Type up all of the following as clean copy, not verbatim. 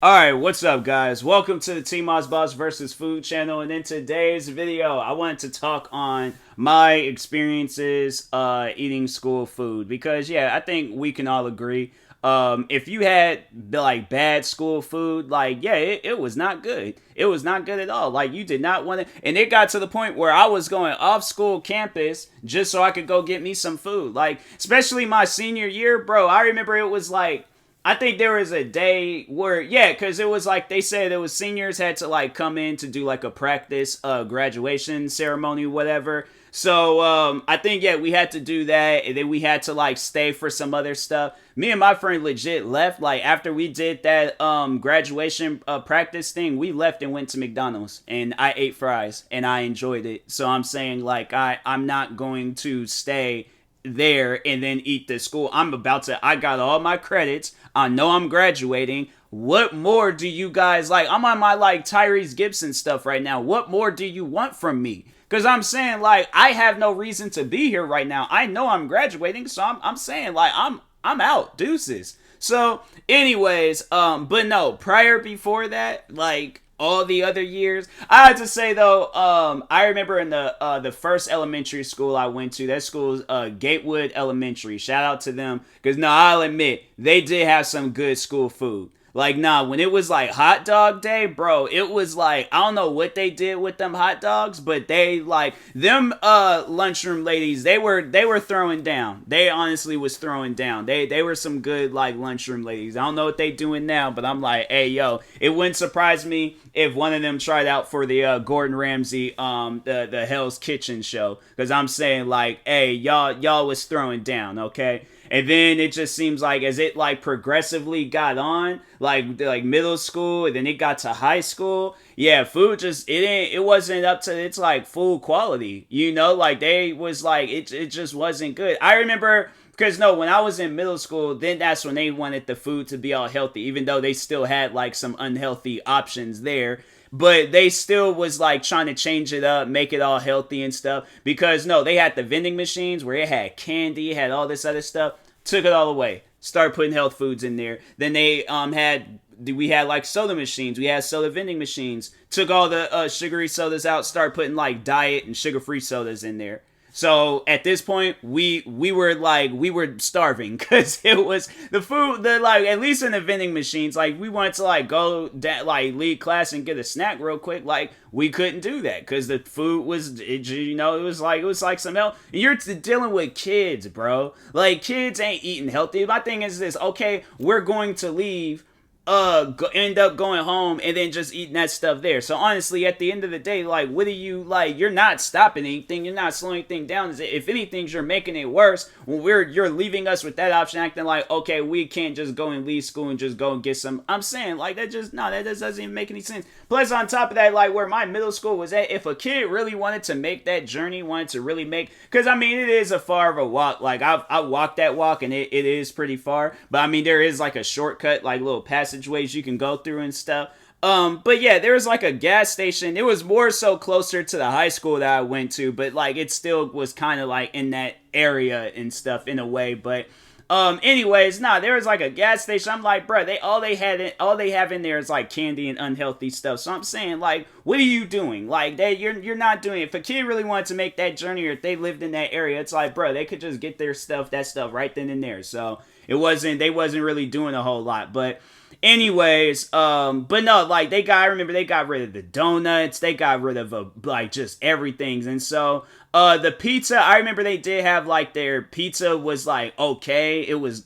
Alright, what's up guys? Welcome to the TMossBoss versus Food channel, and in today's video I wanted to talk on my experiences eating school food, because yeah, I think we can all agree if you had like bad school food, like yeah, it was not good. It was not good at all. Like you did not want to, and it got to the point where I was going off school campus just so I could go get me some food. Like especially my senior year, bro. I remember it was like I think there was a day where, yeah, because it was like they said it was seniors had to like come in to do like a practice graduation ceremony, whatever. So I think, yeah, we had to do that, and then we had to like stay for some other stuff. Me and my friend legit left like after we did that graduation practice thing. We left and went to McDonald's, and I ate fries and I enjoyed it. So I'm saying like I'm not going to stay there and then eat the school. I got all my credits. I know I'm graduating. What more do you guys like? I'm on my like Tyrese Gibson stuff right now. What more do you want from me? Because I'm saying like I have no reason to be here right now. I know I'm graduating, so I'm saying like I'm out. Deuces. So, anyways, but no, prior before that, like all the other years. I had to say though, I remember in the first elementary school I went to, that school's Gatewood Elementary. Shout out to them, because no, I'll admit they did have some good school food. Like nah, when it was like hot dog day, bro, it was like I don't know what they did with them hot dogs, but they like them lunchroom ladies, they were throwing down. They honestly was throwing down. They were some good like lunchroom ladies. I don't know what they doing now, but I'm like, hey yo, it wouldn't surprise me if one of them tried out for the Gordon Ramsay the Hell's Kitchen show, because I'm saying like, hey, y'all was throwing down, okay? And then it just seems like as it like progressively got on, like middle school, and then it got to high school, yeah, food just it wasn't up to its like full quality, like they was like it just wasn't good. I remember because no, when I was in middle school, then that's when they wanted the food to be all healthy, even though they still had like some unhealthy options there. But they still was like trying to change it up, make it all healthy and stuff. Because no, they had the vending machines where it had candy, it had all this other stuff. Took it all away. Started putting health foods in there. Then they we had like soda machines. We had soda vending machines. Took all the sugary sodas out. Started putting like diet and sugar free sodas in there. So at this point, we were starving, because it was the food, the like at least in the vending machines, like we wanted to like go like leave class and get a snack real quick, like we couldn't do that because the food was it was like some health. You're dealing with kids, bro. Like kids ain't eating healthy. My thing is this: okay, we're going to leave, end up going home and then just eating that stuff there. So honestly, at the end of the day, like, what are you like? You're not stopping anything. You're not slowing anything down. If anything, you're making it worse when you're leaving us with that option, acting like, okay, we can't just go and leave school and just go and get some. I'm saying like that just doesn't even make any sense. Plus, on top of that, like where my middle school was at, if a kid really wanted to make that journey, wanted to really make, because I mean it is a far of a walk. Like I walked that walk and it is pretty far, but I mean there is like a shortcut, like little passageways you can go through and stuff. But yeah, there was like a gas station. It was more so closer to the high school that I went to, but like it still was kind of like in that area and stuff in a way. But anyways, nah, there was like a gas station. I'm like, bro, all they have in there is like candy and unhealthy stuff. So I'm saying, like, what are you doing? Like, you're not doing it. If a kid really wanted to make that journey, or if they lived in that area, it's like, bro, they could just get that stuff right then and there. So they wasn't really doing a whole lot. But anyways, but no, like I remember they got rid of the donuts, they got rid of like just everything. And so the pizza, I remember they did have like their pizza was like okay, it was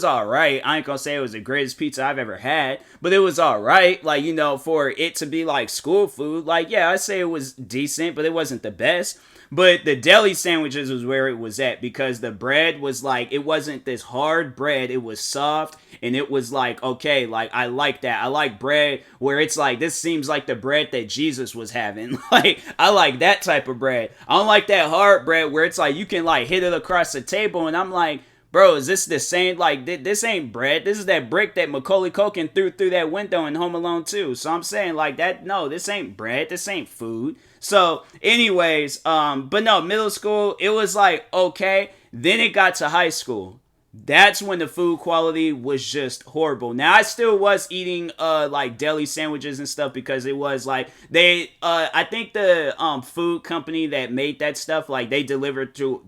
all right. I ain't gonna say it was the greatest pizza I've ever had, but it was all right. Like, for it to be like school food, like yeah, I'd say it was decent, but it wasn't the best. But the deli sandwiches was where it was at, because the bread was like, it wasn't this hard bread. It was soft, and it was like, okay, like I like that. I like bread where it's like, this seems like the bread that Jesus was having. Like, I like that type of bread. I don't like that hard bread where it's like you can like hit it across the table, and I'm like, bro, is this the same? Like, this ain't bread. This is that brick that Macaulay Culkin threw through that window in Home Alone 2. So I'm saying, like, that, no, this ain't bread. This ain't food. So, anyways, but no, middle school, it was like, okay. Then it got to high school. That's when the food quality was just horrible. Now I still was eating like deli sandwiches and stuff because it was like they I think the food company that made that stuff, like they delivered to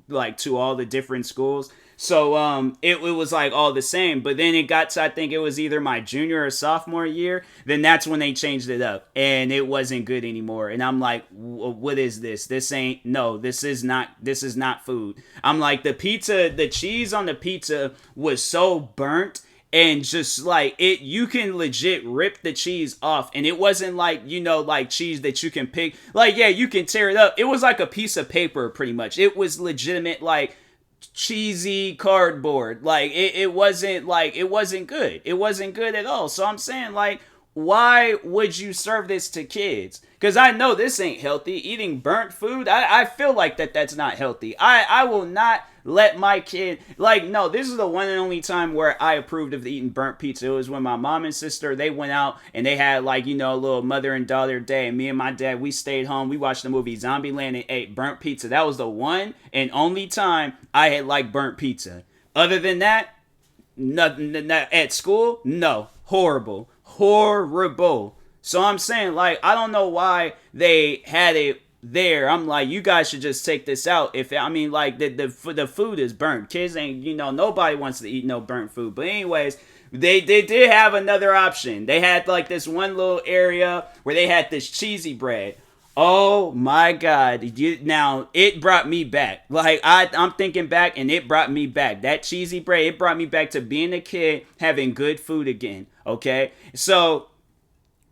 all the different schools. So it was like all the same, but then it got to, I think it was either my junior or sophomore year, then that's when they changed it up and it wasn't good anymore. And I'm like, what is this? This ain't, no, this is not food. I'm like, the pizza, the cheese on the pizza was so burnt and just like it, you can legit rip the cheese off, and it wasn't like, you know, like cheese that you can pick, like, yeah, you can tear it up. It was like a piece of paper pretty much. It was legitimate like cheesy cardboard. Like it wasn't like, it wasn't good. It wasn't good at all. So I'm saying, like, why would you serve this to kids? Because I know this ain't healthy. Eating burnt food, I feel like that's not healthy. I will not let my kid, like, no, this is the one and only time where I approved of eating burnt pizza. It was when my mom and sister, they went out and they had, like, you know, a little mother and daughter day, and me and my dad, we stayed home. We watched the movie Zombieland and ate burnt pizza. That was the one and only time I had liked burnt pizza. Other than that, nothing. At school, no. Horrible. Horrible. So I'm saying, like, I don't know why they had it there. I'm like, you guys should just take this out. If, I mean, like, the food is burnt. Kids ain't, you know, nobody wants to eat no burnt food. But anyways, they did have another option. They had like this one little area where they had this cheesy bread. Oh my God. Now, it brought me back. Like, I'm thinking back, and it brought me back. That cheesy bread, it brought me back to being a kid, having good food again. Okay? So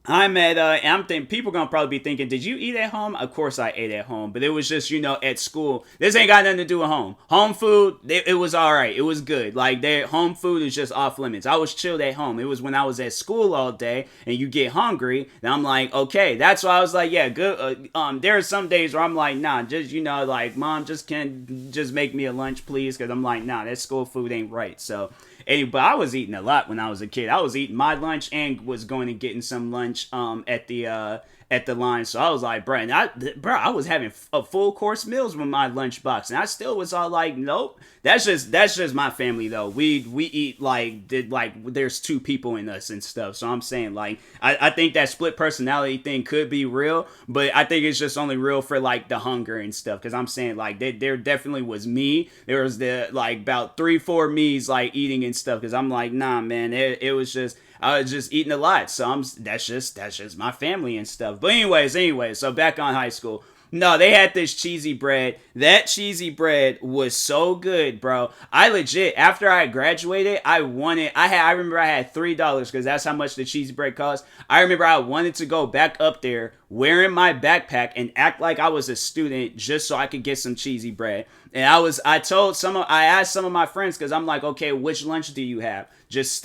I'm thinking people gonna probably be thinking, did you eat at home? Of course I ate at home, but it was just, you know, at school. This ain't got nothing to do with home. Home food, it was all right. It was good. Like, their home food is just off limits. I was chilled at home. It was when I was at school all day and you get hungry, and I'm like, okay, that's why I was like, yeah, good. There are some days where I'm like, nah, just, you know, like, mom, just make me a lunch, please, because I'm like, nah, that school food ain't right. So. But I was eating a lot when I was a kid. I was eating my lunch and was going and getting some lunch at the line. So I was like, bro, I was having a full course meals with my lunchbox, and I still was all like, nope. That's just my family though. We eat like there's two people in us and stuff. So I'm saying, like, I think that split personality thing could be real, but I think it's just only real for like the hunger and stuff. Because I'm saying, like, there definitely was me. There was like about 3-4 me's like eating and stuff. Because I'm like, nah, man, it was just. I was just eating a lot, so that's just my family and stuff. But anyways, so back on high school. No, they had this cheesy bread. That cheesy bread was so good, bro. I legit, after I graduated, I remember I had $3 because that's how much the cheesy bread cost. I remember I wanted to go back up there wearing my backpack and act like I was a student just so I could get some cheesy bread. And I asked some of my friends, because I'm like, okay, which lunch do you have? Just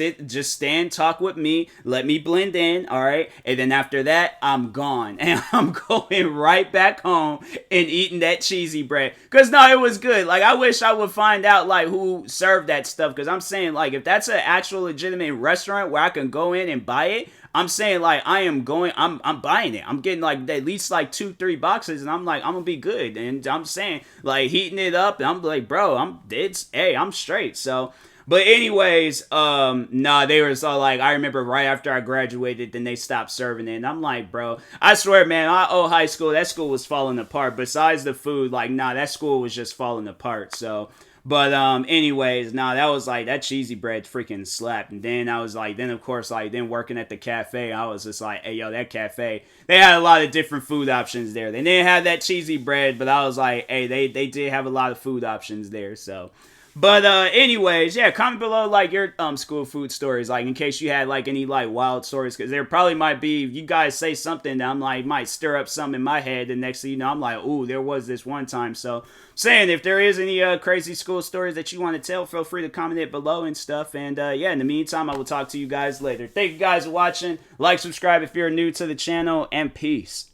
stand, talk with me, let me blend in, all right? And then after that, I'm gone. And I'm going right back home and eating that cheesy bread. Because, no, it was good. Like, I wish I would find out, like, who served that stuff. Because I'm saying, like, if that's an actual legitimate restaurant where I can go in and buy it, I'm saying, like, I'm buying it. I'm getting, like, at least, like, 2-3 boxes, and I'm like, I'm gonna be good. And I'm saying, like, heating it up, and I'm like, bro, I'm straight. So, but anyways, nah, they were so, like, I remember right after I graduated, then they stopped serving it, and I'm like, bro, I swear, man, my old high school, that school was falling apart. Besides the food, like, nah, that school was just falling apart. So, but anyways, nah, that was like, that cheesy bread freaking slapped. And then I was like, then of course, like, then working at the cafe, I was just like, hey, yo, that cafe, they had a lot of different food options there. They didn't have that cheesy bread, but I was like, hey, they did have a lot of food options there. So, but anyways, yeah, comment below, like, your school food stories, like, in case you had, like, any, like, wild stories, because there probably might be, you guys say something that I'm like, might stir up something in my head, and next thing you know, I'm like, ooh, there was this one time. So, saying, if there is any crazy school stories that you want to tell, feel free to comment it below and stuff. And yeah, in the meantime, I will talk to you guys later. Thank you guys for watching. Like, subscribe if you're new to the channel, and peace.